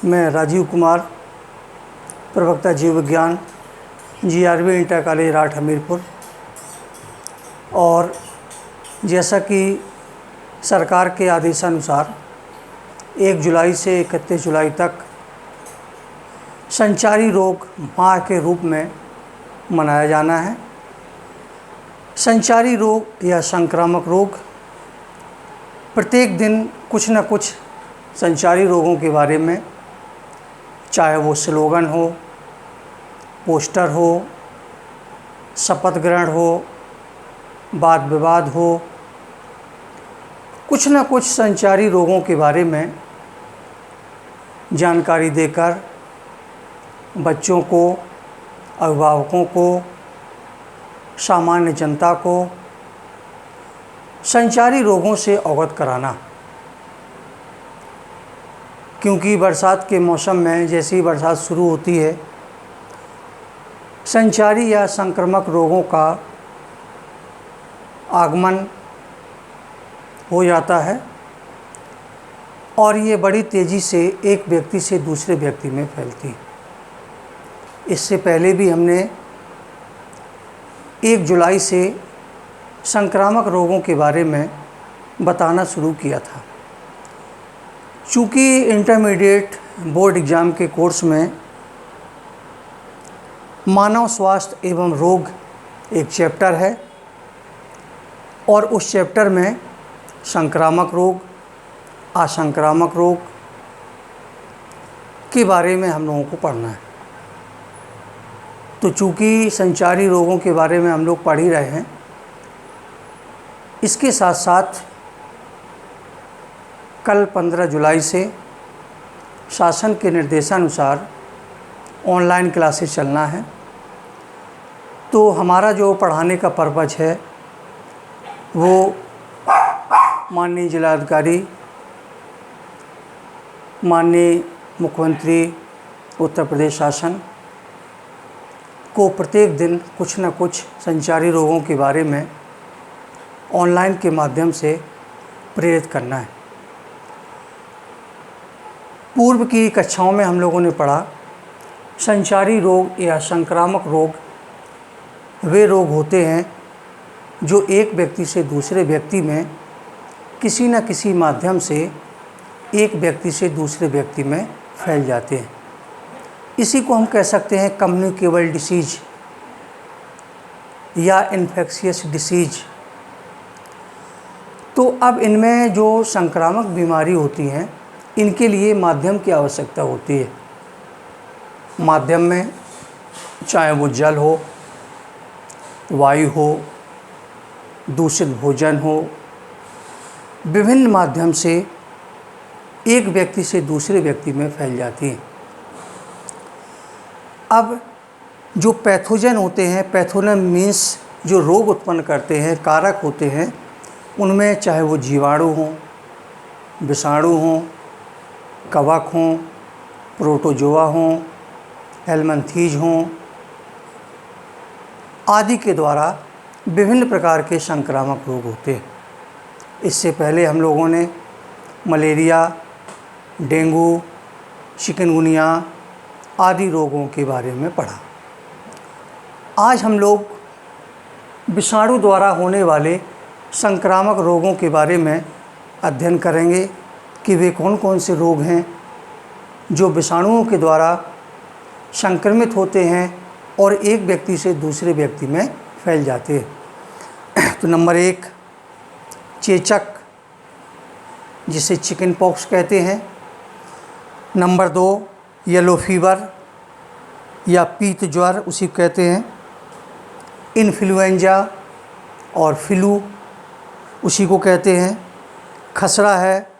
मैं राजीव कुमार, प्रवक्ता जीव विज्ञान, GRV इंटर कॉलेज राठ हमीरपुर। और जैसा कि सरकार के आदेशानुसार 1 जुलाई से 31 जुलाई तक संचारी रोग माह के रूप में मनाया जाना है। संचारी रोग या संक्रामक रोग, प्रत्येक दिन कुछ न कुछ संचारी रोगों के बारे में, चाहे वो स्लोगन हो, पोस्टर हो, शपथ ग्रहण हो, वाद विवाद हो, कुछ न कुछ संचारी रोगों के बारे में जानकारी देकर बच्चों को, अभिभावकों को, सामान्य जनता को संचारी रोगों से अवगत कराना। क्योंकि बरसात के मौसम में जैसे ही बरसात शुरू होती है, संचारी या संक्रामक रोगों का आगमन हो जाता है और ये बड़ी तेज़ी से एक व्यक्ति से दूसरे व्यक्ति में फैलती है। इससे पहले भी हमने 1 जुलाई से संक्रामक रोगों के बारे में बताना शुरू किया था। चूँकि इंटरमीडिएट बोर्ड एग्ज़ाम के कोर्स में मानव स्वास्थ्य एवं रोग एक चैप्टर है और उस चैप्टर में संक्रामक रोग, असंक्रामक रोग के बारे में हम लोगों को पढ़ना है। तो चूँकि संचारी रोगों के बारे में हम लोग पढ़ ही रहे हैं, इसके साथ साथ कल 15 जुलाई से शासन के निर्देशानुसार ऑनलाइन क्लासेस चलना है। तो हमारा जो पढ़ाने का पर्पज़ है वो माननीय जिलाधिकारी, माननीय मुख्यमंत्री उत्तर प्रदेश शासन को प्रत्येक दिन कुछ न कुछ संचारी रोगों के बारे में ऑनलाइन के माध्यम से प्रेरित करना है। पूर्व की कक्षाओं में हम लोगों ने पढ़ा, संचारी रोग या संक्रामक रोग वे रोग होते हैं जो एक व्यक्ति से दूसरे व्यक्ति में किसी न किसी माध्यम से एक व्यक्ति से दूसरे व्यक्ति में फैल जाते हैं। इसी को हम कह सकते हैं कम्युनिकेबल डिसीज या इन्फेक्शियस डिसीज। तो अब इनमें जो संक्रामक बीमारी होती हैं, इनके लिए माध्यम की आवश्यकता होती है। माध्यम में चाहे वो जल हो, वायु हो, दूषित भोजन हो, विभिन्न माध्यम से एक व्यक्ति से दूसरे व्यक्ति में फैल जाती है। अब जो पैथोजन होते हैं, पैथोजन मीन्स जो रोग उत्पन्न करते हैं, कारक होते हैं, उनमें चाहे वो जीवाणु हों, विषाणु हों, कवक हों, प्रोटोजोआ हों, हेलमिंथेज हों आदि के द्वारा विभिन्न प्रकार के संक्रामक रोग होते हैं। इससे पहले हम लोगों ने मलेरिया, डेंगू, चिकनगुनिया आदि रोगों के बारे में पढ़ा। आज हम लोग विषाणु द्वारा होने वाले संक्रामक रोगों के बारे में अध्ययन करेंगे कि वे कौन कौन से रोग हैं जो विषाणुओं के द्वारा संक्रमित होते हैं और एक व्यक्ति से दूसरे व्यक्ति में फैल जाते हैं। तो नंबर 1 चेचक, जिसे चिकन पॉक्स कहते हैं। नंबर 2 येलो फीवर या पीत ज्वर उसी को कहते हैं। इन्फ्लुएंजा और फ्लू उसी को कहते हैं। खसरा है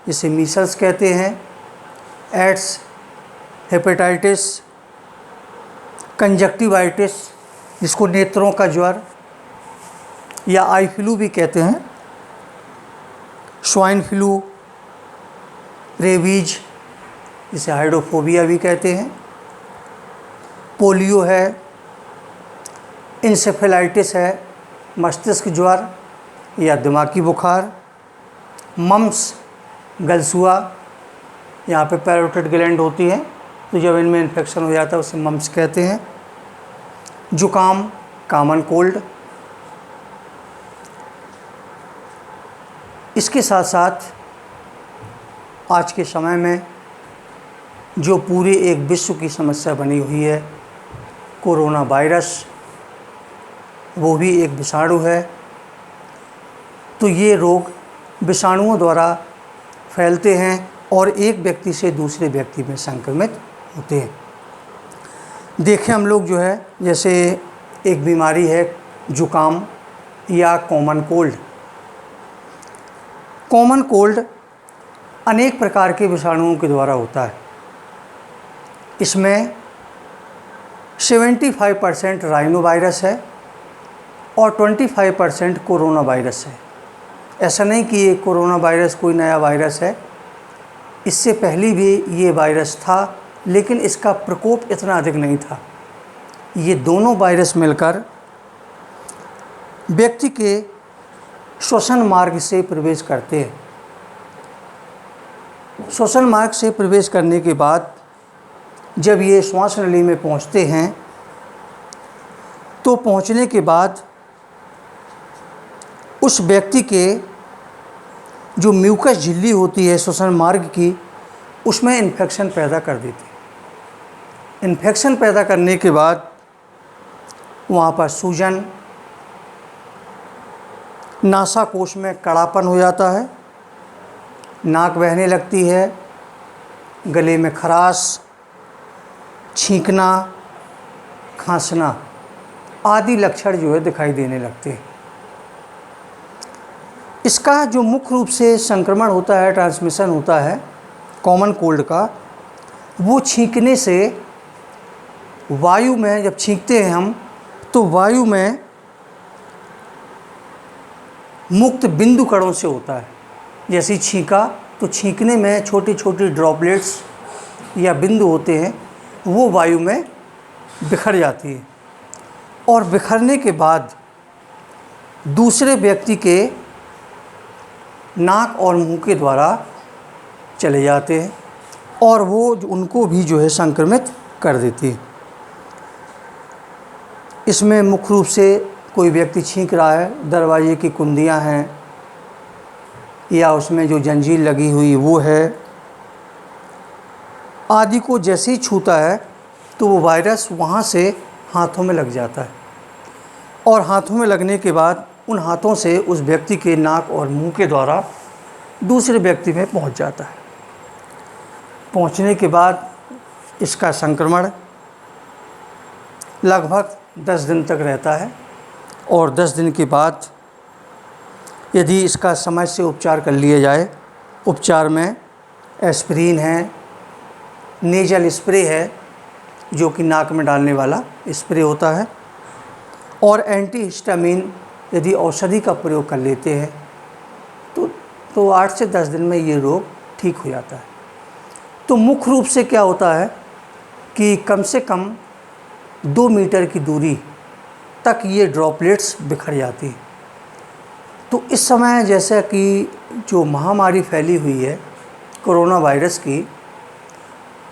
जिसे मीसल्स कहते हैं। एड्स, हेपेटाइटिस, कंजक्टिवाइटिस जिसको नेत्रों का ज्वर या आई फ्लू भी कहते हैं। स्वाइन फ्लू, रेबीज जिसे हाइड्रोफोबिया भी कहते हैं। पोलियो है, इंसेफेलाइटिस है, मस्तिष्क ज्वर या दिमागी बुखार। मम्स, गलसुआ यहाँ पे पैरोटिड ग्लैंड होती है, तो जब इनमें इन्फेक्शन हो जाता है उसे मम्प्स कहते हैं। जुकाम, कॉमन कोल्ड। इसके साथ साथ आज के समय में जो पूरे एक विश्व की समस्या बनी हुई है, कोरोना वायरस, वो भी एक विषाणु है। तो ये रोग विषाणुओं द्वारा फैलते हैं और एक व्यक्ति से दूसरे व्यक्ति में संक्रमित होते हैं। देखें हम लोग जो है, जैसे एक बीमारी है जुकाम या कॉमन कोल्ड। कॉमन कोल्ड अनेक प्रकार के विषाणुओं के द्वारा होता है। इसमें 75% राइनो वायरस है और 25% कोरोना वायरस है। ऐसा नहीं कि ये कोरोना वायरस कोई नया वायरस है, इससे पहले भी ये वायरस था, लेकिन इसका प्रकोप इतना अधिक नहीं था। ये दोनों वायरस मिलकर व्यक्ति के श्वसन मार्ग से प्रवेश करते हैं। श्वसन मार्ग से प्रवेश करने के बाद जब ये श्वास नली में पहुंचते हैं, तो पहुंचने के बाद उस व्यक्ति के जो म्यूकस झिल्ली होती है श्वसन मार्ग की, उसमें इन्फेक्शन पैदा कर देती है। इन्फेक्शन पैदा करने के बाद वहाँ पर सूजन, नासाकोश में कड़ापन हो जाता है, नाक बहने लगती है, गले में खराश, छींकना, खांसना आदि लक्षण जो है दिखाई देने लगते हैं। इसका जो मुख्य रूप से संक्रमण होता है, ट्रांसमिशन होता है कॉमन कोल्ड का, वो छींकने से, वायु में जब छींकते हैं हम, तो वायु में मुक्त बिंदु कणों से होता है। जैसे ही छींका तो छींकने में छोटी छोटी ड्रॉपलेट्स या बिंदु होते हैं, वो वायु में बिखर जाती है और बिखरने के बाद दूसरे व्यक्ति के नाक और मुंह के द्वारा चले जाते हैं और वो उनको भी जो है संक्रमित कर देती है। इसमें मुख्य रूप से कोई व्यक्ति छींक रहा है, दरवाजे की कुंडियां हैं या उसमें जो जंजीर लगी हुई वो है, आदि को जैसे ही छूता है तो वो वायरस वहाँ से हाथों में लग जाता है और हाथों में लगने के बाद उन हाथों से उस व्यक्ति के नाक और मुंह के द्वारा दूसरे व्यक्ति में पहुँच जाता है। पहुँचने के बाद इसका संक्रमण लगभग 10 दिन तक रहता है और 10 दिन के बाद यदि इसका समय से उपचार कर लिया जाए, उपचार में एस्पिरिन है, नेजल स्प्रे है जो कि नाक में डालने वाला स्प्रे होता है, और एंटीहिस्टामिन यदि औषधि का प्रयोग कर लेते हैं तो 8 से 10 दिन में ये रोग ठीक हो जाता है। तो मुख्य रूप से क्या होता है कि कम से कम 2 मीटर की दूरी तक ये ड्रॉपलेट्स बिखर जाती हैं। तो इस समय जैसा कि जो महामारी फैली हुई है कोरोना वायरस की,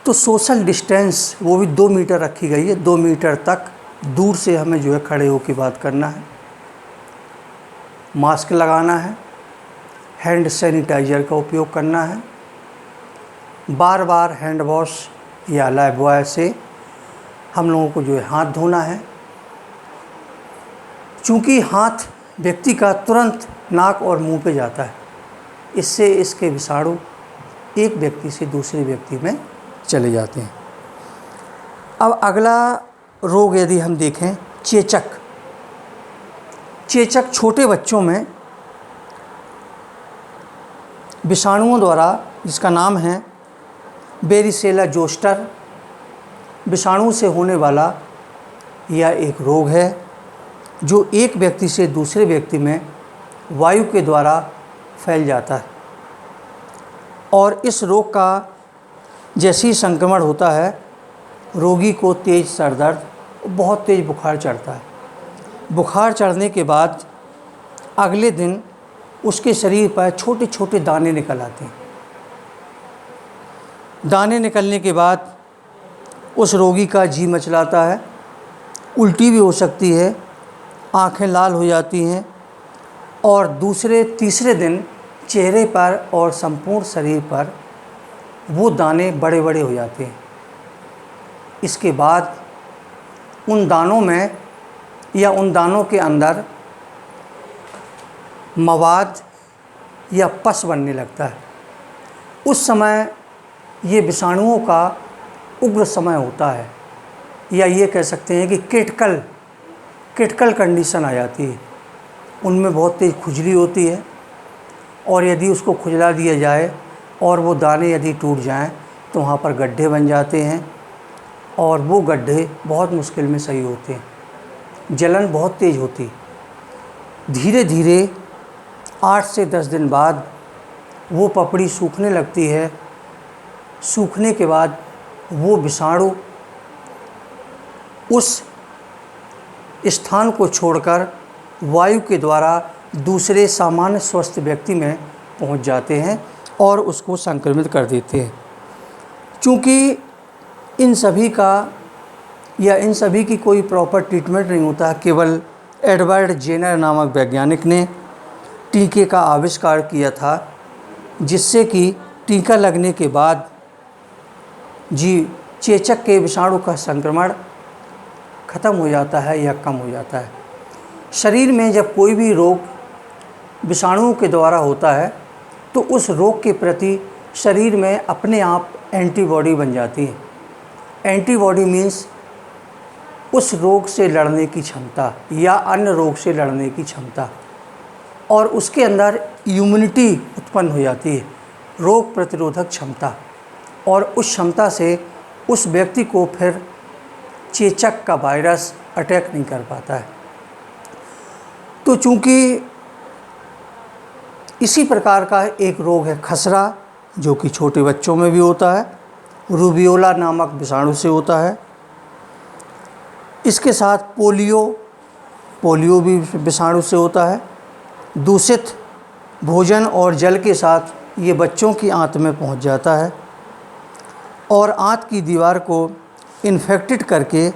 तो सोशल डिस्टेंस वो भी 2 मीटर रखी गई है। 2 मीटर तक दूर से हमें जो है खड़े होकर बात करना है, मास्क लगाना है, हैंड सैनिटाइज़र का उपयोग करना है, बार बार हैंड वॉश या लाइफबॉय से हम लोगों को जो है हाथ धोना है। चूँकि हाथ व्यक्ति का तुरंत नाक और मुंह पे जाता है, इससे इसके विषाणु एक व्यक्ति से दूसरे व्यक्ति में चले जाते हैं। अब अगला रोग यदि हम देखें, चेचक। चेचक छोटे बच्चों में विषाणुओं द्वारा, जिसका नाम है वेरिसेला जोस्टर, विषाणु से होने वाला यह एक रोग है जो एक व्यक्ति से दूसरे व्यक्ति में वायु के द्वारा फैल जाता है। और इस रोग का जैसे ही संक्रमण होता है, रोगी को तेज़ सर दर्द, बहुत तेज़ बुखार चढ़ता है। बुखार चढ़ने के बाद अगले दिन उसके शरीर पर छोटे छोटे दाने निकल आते हैं। दाने निकलने के बाद उस रोगी का जी मचलाता है, उल्टी भी हो सकती है, आँखें लाल हो जाती हैं और दूसरे तीसरे दिन चेहरे पर और संपूर्ण शरीर पर वो दाने बड़े बड़े हो जाते हैं। इसके बाद उन दानों में या उन दानों के अंदर मवाद या पस बनने लगता है। उस समय ये विषाणुओं का उग्र समय होता है, या ये कह सकते हैं कि क्रिटिकल कंडीशन आ जाती है। उनमें बहुत तेज़ खुजली होती है और यदि उसको खुजला दिया जाए और वो दाने यदि टूट जाएं तो वहाँ पर गड्ढे बन जाते हैं और वो गड्ढे बहुत मुश्किल में सही होते हैं। जलन बहुत तेज़ होती। धीरे धीरे 8 से 10 दिन बाद वो पपड़ी सूखने लगती है। सूखने के बाद वो विषाणु उस स्थान को छोड़कर वायु के द्वारा दूसरे सामान्य स्वस्थ व्यक्ति में पहुंच जाते हैं और उसको संक्रमित कर देते हैं। चूँकि इन सभी की कोई प्रॉपर ट्रीटमेंट नहीं होता, केवल एडवर्ड जेनर नामक वैज्ञानिक ने टीके का आविष्कार किया था, जिससे कि टीका लगने के बाद चेचक के विषाणु का संक्रमण ख़त्म हो जाता है या कम हो जाता है। शरीर में जब कोई भी रोग विषाणुओं के द्वारा होता है तो उस रोग के प्रति शरीर में अपने आप एंटीबॉडी बन जाती है। एंटीबॉडी मीन्स उस रोग से लड़ने की क्षमता या अन्य रोग से लड़ने की क्षमता, और उसके अंदर इम्यूनिटी उत्पन्न हो जाती है, रोग प्रतिरोधक क्षमता, और उस क्षमता से उस व्यक्ति को फिर चेचक का वायरस अटैक नहीं कर पाता है। तो चूँकि इसी प्रकार का एक रोग है खसरा, जो कि छोटे बच्चों में भी होता है, रूबियोला नामक विषाणु से होता है। इसके साथ पोलियो भी विषाणु से होता है। दूषित भोजन और जल के साथ ये बच्चों की आंत में पहुंच जाता है और आंत की दीवार को इन्फेक्टेड करके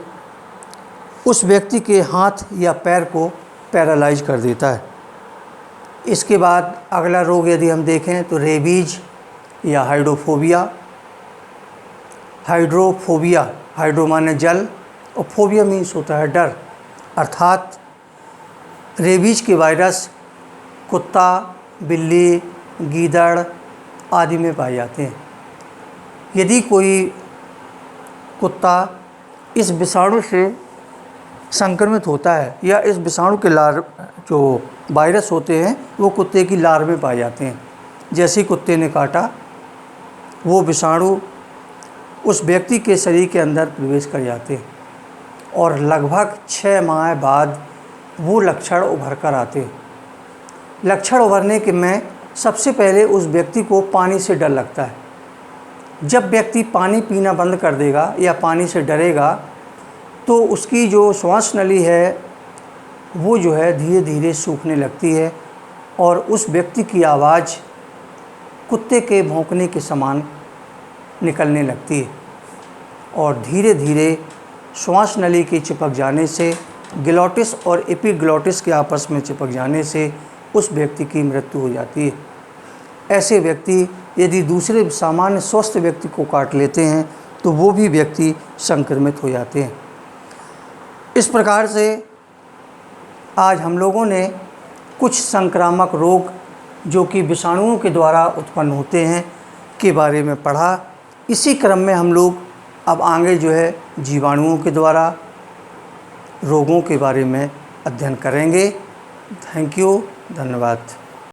उस व्यक्ति के हाथ या पैर को पैरालाइज कर देता है। इसके बाद अगला रोग यदि हम देखें तो रेबीज या हाइड्रोफोबिया, हाइड्रो माने जल और फोबिया मीन्स होता है डर, अर्थात रेबीज के वायरस कुत्ता, बिल्ली, गीदड़ आदि में पाए जाते हैं। यदि कोई कुत्ता इस विषाणु से संक्रमित होता है या इस विषाणु के जो वायरस होते हैं वो कुत्ते की लार में पाए जाते हैं, जैसे ही कुत्ते ने काटा वो विषाणु उस व्यक्ति के शरीर के अंदर प्रवेश कर जाते हैं और लगभग 6 माह बाद वो लक्षण उभर कर आते हैं। लक्षण उभरने के में सबसे पहले उस व्यक्ति को पानी से डर लगता है। जब व्यक्ति पानी पीना बंद कर देगा या पानी से डरेगा तो उसकी जो श्वास नली है वो जो है धीरे धीरे सूखने लगती है और उस व्यक्ति की आवाज़ कुत्ते के भौंकने के समान निकलने लगती है और धीरे धीरे श्वास नली के चिपक जाने से ग्लोटिस और एपिग्लोटिस के आपस में चिपक जाने से उस व्यक्ति की मृत्यु हो जाती है। ऐसे व्यक्ति यदि दूसरे सामान्य स्वस्थ व्यक्ति को काट लेते हैं तो वो भी व्यक्ति संक्रमित हो जाते हैं। इस प्रकार से आज हम लोगों ने कुछ संक्रामक रोग जो कि विषाणुओं के द्वारा उत्पन्न होते हैं के बारे में पढ़ा। इसी क्रम में हम लोग अब आगे जो है जीवाणुओं के द्वारा रोगों के बारे में अध्ययन करेंगे। थैंक यू, धन्यवाद।